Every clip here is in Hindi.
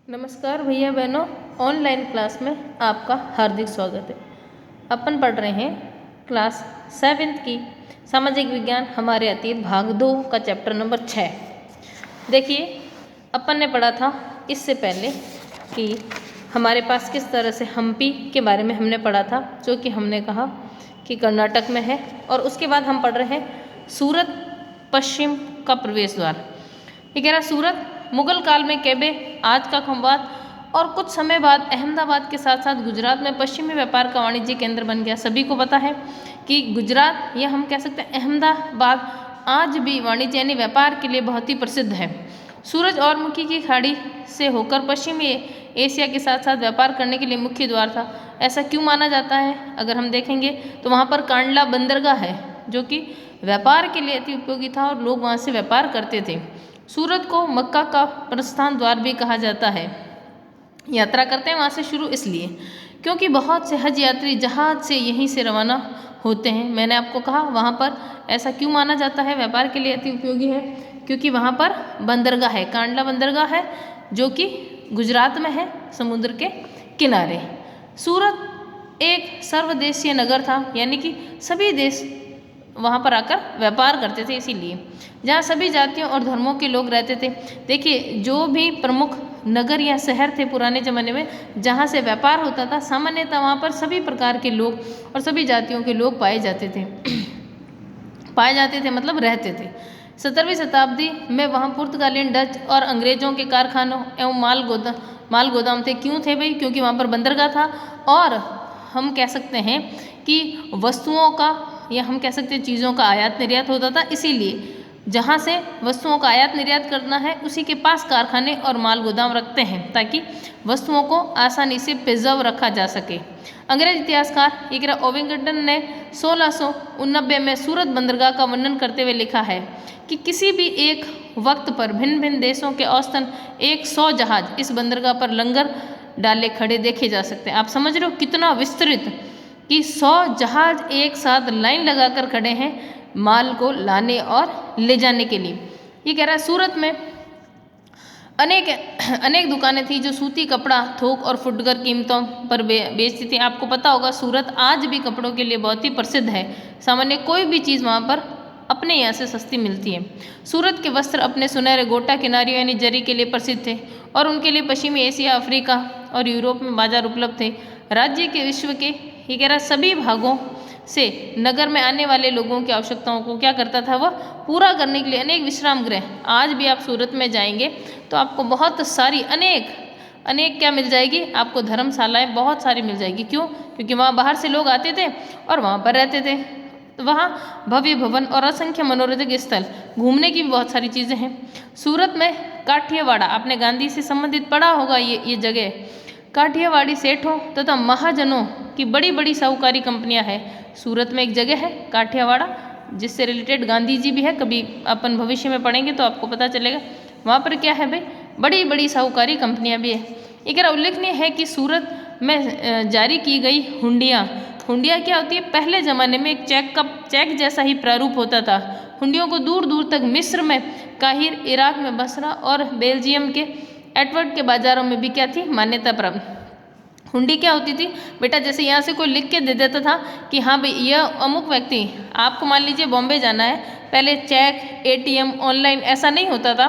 नमस्कार भैया बहनों, ऑनलाइन क्लास में आपका हार्दिक स्वागत है। अपन पढ़ रहे हैं क्लास 7th की सामाजिक विज्ञान हमारे अतीत भाग 2 का चैप्टर नंबर 6। देखिए, अपन ने पढ़ा था इससे पहले कि हमारे पास किस तरह से हम्पी के बारे में हमने पढ़ा था, जो कि हमने कहा कि कर्नाटक में है। और उसके बाद हम पढ़ रहे हैं सूरत पश्चिम का प्रवेश द्वार। ये कह रहा सूरत मुगल काल में कैबे, आज का खंबात और कुछ समय बाद अहमदाबाद के साथ साथ गुजरात में पश्चिमी व्यापार का वाणिज्य केंद्र बन गया। सभी को पता है कि गुजरात या हम कह सकते हैं अहमदाबाद आज भी वाणिज्य यानी व्यापार के लिए बहुत ही प्रसिद्ध है। सूरज और मुखी की खाड़ी से होकर पश्चिमी एशिया के साथ साथ व्यापार करने के लिए मुख्य द्वार था। ऐसा क्यों माना जाता है? अगर हम देखेंगे तो वहाँ पर कांडला बंदरगाह है, जो कि व्यापार के लिए अति उपयोगी था और लोग वहाँ से व्यापार करते थे। सूरत को मक्का का प्रस्थान द्वार भी कहा जाता है। यात्रा करते हैं वहाँ से शुरू इसलिए क्योंकि बहुत से हज यात्री जहाज से यहीं से रवाना होते हैं। मैंने आपको कहा वहाँ पर ऐसा क्यों माना जाता है, व्यापार के लिए अति उपयोगी है, क्योंकि वहाँ पर बंदरगाह है, कांडला बंदरगाह है, जो कि गुजरात में है, समुद्र के किनारे। सूरत एक सर्वदेशीय नगर था, यानी कि सभी देश वहाँ पर आकर व्यापार करते थे, इसीलिए जहाँ सभी जातियों और धर्मों के लोग रहते थे। देखिए, जो भी प्रमुख नगर या शहर थे पुराने ज़माने में जहाँ से व्यापार होता था, सामान्यतः वहाँ पर सभी प्रकार के लोग और सभी जातियों के लोग पाए जाते थे मतलब रहते थे। 17वीं शताब्दी में वहाँ पुर्तगालियन, डच और अंग्रेजों के कारखानों एवं माल गोदाम थे। क्यों थे भाई? क्योंकि वहाँ पर बंदरगाह था और हम कह सकते हैं कि वस्तुओं का या हम कह सकते हैं चीज़ों का आयात निर्यात होता था। इसीलिए जहाँ से वस्तुओं का आयात निर्यात करना है उसी के पास कारखाने और माल गोदाम रखते हैं, ताकि वस्तुओं को आसानी से प्रिजर्व रखा जा सके। अंग्रेज इतिहासकार एक ओविंगटन ने 1689 में सूरत बंदरगाह का वर्णन करते हुए लिखा है कि किसी भी एक वक्त पर भिन्न भिन्न देशों के औसतन 100 जहाज इस बंदरगाह पर लंगर डाले खड़े देखे जा सकते हैं। आप समझ रहे हो कितना विस्तृत कि 100 जहाज एक साथ लाइन लगाकर खड़े हैं माल को लाने और ले जाने के लिए। ये कह रहा है सूरत में अनेक दुकानें थी जो सूती कपड़ा थोक और फुटकर कीमतों पर बेचती थी। आपको पता होगा सूरत आज भी कपड़ों के लिए बहुत ही प्रसिद्ध है। सामान्य कोई भी चीज़ वहाँ पर अपने यहाँ से सस्ती मिलती है। सूरत के वस्त्र अपने सुनहरे गोटा किनारियों यानी जरी के लिए प्रसिद्ध थे और उनके लिए पश्चिमी एशिया, अफ्रीका और यूरोप में बाजार उपलब्ध थे। राज्य के विश्व के ये कह रहा सभी भागों से नगर में आने वाले लोगों की आवश्यकताओं को क्या करता था, वह पूरा करने के लिए अनेक विश्राम गृह। आज भी आप सूरत में जाएंगे तो आपको बहुत सारी अनेक क्या मिल जाएगी, आपको धर्मशालाएं बहुत सारी मिल जाएगी। क्यों? क्योंकि वहाँ बाहर से लोग आते थे और वहाँ पर रहते थे। तो वहाँ भव्य भवन और असंख्य मनोरंजक स्थल, घूमने की भी बहुत सारी चीज़ें हैं। सूरत में काठियावाड़ा, आपने गांधी से संबंधित पढ़ा होगा ये जगह। काठियावाड़ी सेठों तथा महाजनों की बड़ी बड़ी साहूकारी कंपनियां हैं। सूरत में एक जगह है काठियावाड़ा, जिससे रिलेटेड गांधी जी भी है। कभी अपन भविष्य में पढ़ेंगे तो आपको पता चलेगा। वहाँ पर क्या है भाई, बड़ी बड़ी साहूकारी कंपनियां भी है। एक उल्लेखनीय है कि सूरत में जारी की गई हुंडियाँ क्या होती है? पहले ज़माने में एक चेक जैसा ही प्रारूप होता था। हुंडियों को दूर दूर तक मिस्र में काहिर, इराक में बसरा और बेल्जियम के एडवर्ड के बाजारों में भी क्या थी, मान्यता प्राप्त। हुंडी क्या होती थी बेटा? जैसे यहाँ से कोई लिख के दे देता था कि हाँ भाई यह अमुक व्यक्ति, आपको मान लीजिए बॉम्बे जाना है, पहले चेक, एटीएम, ऑनलाइन ऐसा नहीं होता था।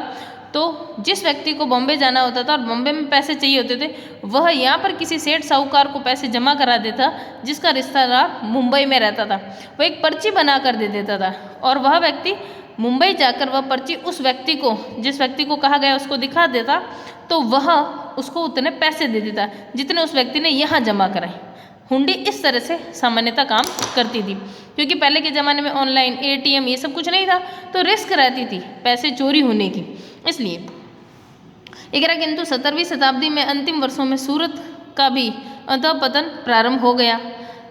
तो जिस व्यक्ति को बॉम्बे जाना होता था और बॉम्बे में पैसे चाहिए होते थे, वह यहाँ पर किसी सेठ साहूकार को पैसे जमा करा देता, जिसका रिश्तेदार मुंबई में रहता था। वह एक पर्ची बना कर दे देता था और वह व्यक्ति मुंबई जाकर वह पर्ची उस व्यक्ति को, जिस व्यक्ति को कहा गया उसको दिखा देता, तो वह उसको उतने पैसे दे देता जितने उस व्यक्ति ने यहाँ जमा कराए। हुंडी इस तरह से सामान्यतः काम करती थी, क्योंकि पहले के ज़माने में ऑनलाइन, एटीएम ये सब कुछ नहीं था, तो रिस्क रहती थी पैसे चोरी होने की, इसलिए। किंतु 17वीं शताब्दी में अंतिम वर्षों में सूरत का भी अधःपतन प्रारंभ हो गया।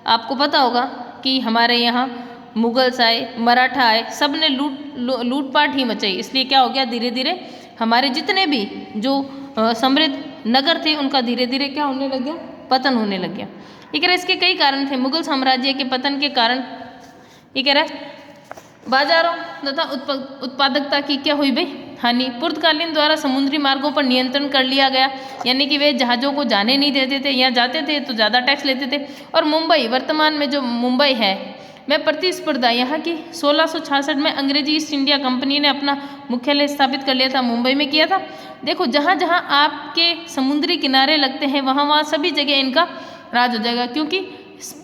आपको पता होगा कि हमारे यहाँ मुगल्स आए, मराठा आए, सब ने लूटपाट ही मचाई। इसलिए क्या हो गया, धीरे धीरे हमारे जितने भी जो समृद्ध नगर थे उनका धीरे धीरे क्या होने लग गया, पतन होने लग गया। ये कह रहा इसके कई कारण थे। मुगल साम्राज्य के पतन के कारण ये कह रहा बाजारों तथा उत्पादकता की क्या हुई भाई, हानि, पुर्तगालियों द्वारा समुद्री मार्गों पर नियंत्रण कर लिया गया, यानी कि वे जहाज़ों को जाने नहीं देते थे, या जाते थे तो ज़्यादा टैक्स लेते थे। और मुंबई, वर्तमान में जो मुंबई है, में प्रतिस्पर्धा, यहाँ की 1666 में अंग्रेजी ईस्ट इंडिया कंपनी ने अपना मुख्यालय स्थापित कर लिया था, मुंबई में किया था। देखो, जहाँ जहाँ आपके समुद्री किनारे लगते हैं वहाँ वहाँ सभी जगह इनका राज हो जाएगा, क्योंकि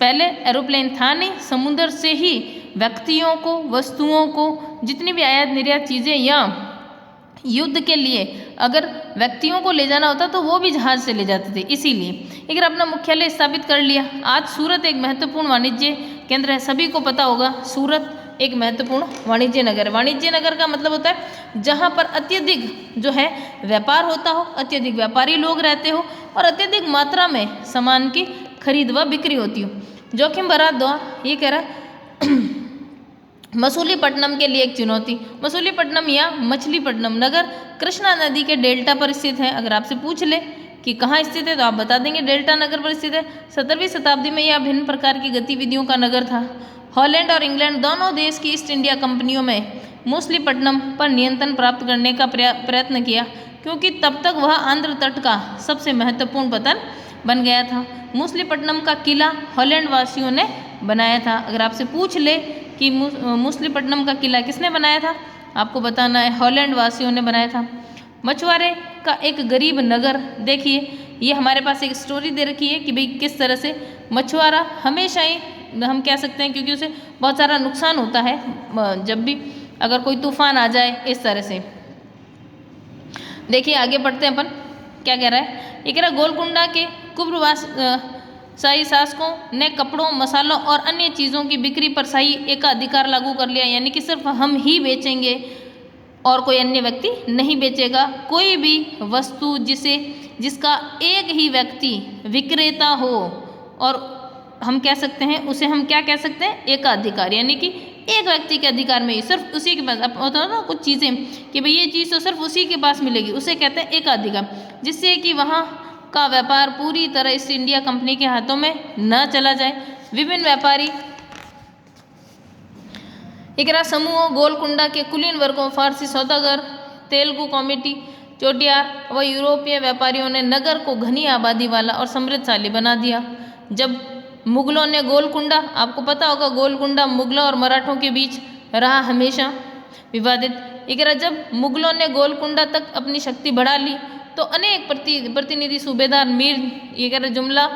पहले एरोप्लेन था नहीं, समुद्र से ही व्यक्तियों को, वस्तुओं को, जितनी भी आयात निर्यात चीज़ें या युद्ध के लिए अगर व्यक्तियों को ले जाना होता तो वो भी जहाज से ले जाते थे। इसीलिए अगर अपना मुख्यालय स्थापित कर लिया। आज सूरत एक महत्वपूर्ण वाणिज्य केंद्र है, सभी को पता होगा सूरत एक महत्वपूर्ण वाणिज्य नगर है। वाणिज्य नगर का मतलब होता है जहाँ पर अत्यधिक जो है व्यापार होता हो, अत्यधिक व्यापारी लोग रहते हो और अत्यधिक मात्रा में सामान की खरीद व बिक्री होती हो। जोखिम भरा दौर, ये कह रहा है मसूलीपट्टनम के लिए एक चुनौती। मसूलीपट्टनम या मछलीपट्टनम नगर कृष्णा नदी के डेल्टा पर स्थित है। अगर आपसे पूछ ले कि कहाँ स्थित है तो आप बता देंगे डेल्टा नगर पर स्थित है। 17वीं शताब्दी में यह भिन्न प्रकार की गतिविधियों का नगर था। हॉलैंड और इंग्लैंड दोनों देश की ईस्ट इंडिया कंपनियों में मछलीपट्टनम पर नियंत्रण प्राप्त करने का प्रयत्न किया, क्योंकि तब तक वह आंध्र तट का सबसे महत्वपूर्ण पतन बन गया था। मछलीपट्टनम का किला हॉलैंड वासियों ने बनाया था। अगर आपसे पूछ ले कि मछलीपट्टनम का किला किसने बनाया था, आपको बताना है हॉलैंड वासियों ने बनाया था। मछुआरे का एक गरीब नगर, देखिए ये हमारे पास एक स्टोरी दे रखी है कि भाई किस तरह से मछुआरा हमेशा ही हम कह सकते हैं, क्योंकि उसे बहुत सारा नुकसान होता है जब भी अगर कोई तूफान आ जाए इस तरह से। देखिए आगे बढ़ते हैं अपन, क्या कह रहा है, ये कह रहा है गोलकुंडा के कुब्रवास शाही शासकों ने कपड़ों, मसालों और अन्य चीज़ों की बिक्री पर शाही एकाधिकार लागू कर लिया, यानी कि सिर्फ हम ही बेचेंगे और कोई अन्य व्यक्ति नहीं बेचेगा। कोई भी वस्तु जिसका एक ही व्यक्ति विक्रेता हो, और हम कह सकते हैं उसे हम क्या कह सकते हैं, एकाधिकार, यानी कि एक व्यक्ति के अधिकार में ही सिर्फ उसी के पास होता है ना कुछ चीज़ें कि भाई ये चीज़ तो सिर्फ उसी के पास मिलेगी, उसे कहते हैं एकाधिकार, जिससे कि वहाँ का व्यापार पूरी तरह ईस्ट इंडिया कंपनी के हाथों में न चला जाए। विभिन्न व्यापारी इकरा समूहों, गोलकुंडा के कुलीन वर्गों, फारसी सौदागर, तेलुगु कॉमिटी, चोटियार व यूरोपीय व्यापारियों ने नगर को घनी आबादी वाला और समृद्धशाली बना दिया। जब मुगलों ने गोलकुंडा, आपको पता होगा गोलकुंडा मुगलों और मराठों के बीच रहा हमेशा विवादित। इकरा जब मुगलों ने गोलकुंडा तक अपनी शक्ति बढ़ा ली तो अनेक प्रतिनिधि सूबेदार मीर ये कह रहे जुमला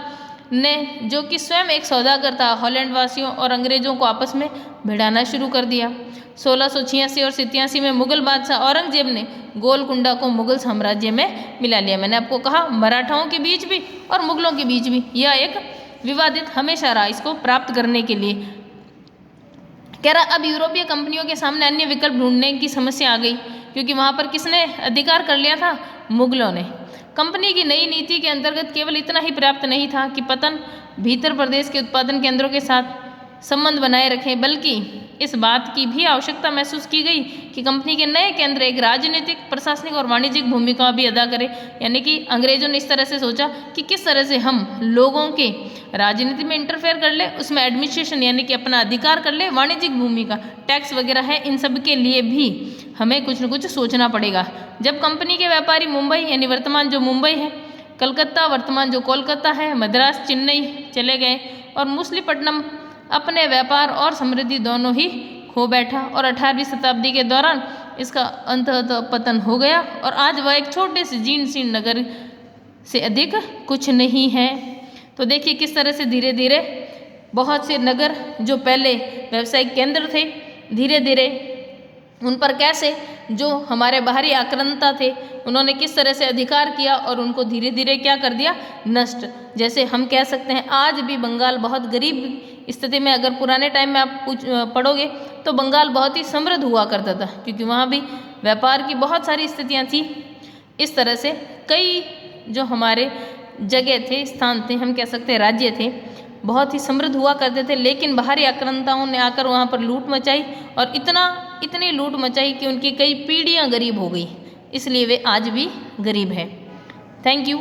ने, जो कि स्वयं एक सौदागर था, हॉलैंड वासियों और अंग्रेजों को आपस में भिड़ाना शुरू कर दिया। 1686 और 87 में मुगल बादशाह औरंगजेब ने गोलकुंडा को मुगल साम्राज्य में मिला लिया। मैंने आपको कहा मराठाओं के बीच भी और मुगलों के बीच भी यह एक विवादित हमेशा रहा इसको प्राप्त करने के लिए। कह रहा अब यूरोपीय कंपनियों के सामने अन्य विकल्प ढूंढने की समस्या आ गई, क्योंकि वहाँ पर किसने अधिकार कर लिया था, मुगलों ने। कंपनी की नई नीति के अंतर्गत केवल इतना ही पर्याप्त नहीं था कि पतन भीतर प्रदेश के उत्पादन केंद्रों के साथ संबंध बनाए रखें, बल्कि इस बात की भी आवश्यकता महसूस की गई कि कंपनी के नए केंद्र एक राजनीतिक, प्रशासनिक और वाणिज्यिक भूमिका भी अदा करें। यानी कि अंग्रेजों ने इस तरह से सोचा कि किस तरह से हम लोगों के राजनीति में इंटरफेयर कर ले, उसमें एडमिनिस्ट्रेशन यानी कि अपना अधिकार कर ले, वाणिज्यिक भूमिका, टैक्स वगैरह है, इन सब के लिए भी हमें कुछ न कुछ सोचना पड़ेगा। जब कंपनी के व्यापारी मुंबई यानी वर्तमान जो मुंबई है, कलकत्ता वर्तमान जो कोलकाता है, मद्रास, चेन्नई चले गए और मछलीपट्टनम अपने व्यापार और समृद्धि दोनों ही खो बैठा और 18वीं शताब्दी के दौरान इसका अंततः पतन हो गया और आज वह एक छोटे से जीर्ण नगर से अधिक कुछ नहीं है। तो देखिए किस तरह से धीरे धीरे बहुत से नगर जो पहले व्यावसायिक केंद्र थे, धीरे धीरे उन पर कैसे जो हमारे बाहरी आक्रांता थे उन्होंने किस तरह से अधिकार किया और उनको धीरे धीरे क्या कर दिया, नष्ट। जैसे हम कह सकते हैं आज भी बंगाल बहुत गरीब स्थिति में, अगर पुराने टाइम में आप पढ़ोगे तो बंगाल बहुत ही समृद्ध हुआ करता था, क्योंकि वहाँ भी व्यापार की बहुत सारी स्थितियाँ थी। इस तरह से कई जो हमारे जगह थे, स्थान थे, हम कह सकते हैं राज्य थे, बहुत ही समृद्ध हुआ करते थे, लेकिन बाहरी आक्रांताओं ने आकर वहाँ पर लूट मचाई और इतनी लूट मचाई कि उनकी कई पीढ़ियाँ गरीब हो गई, इसलिए वे आज भी गरीब है। Thank you.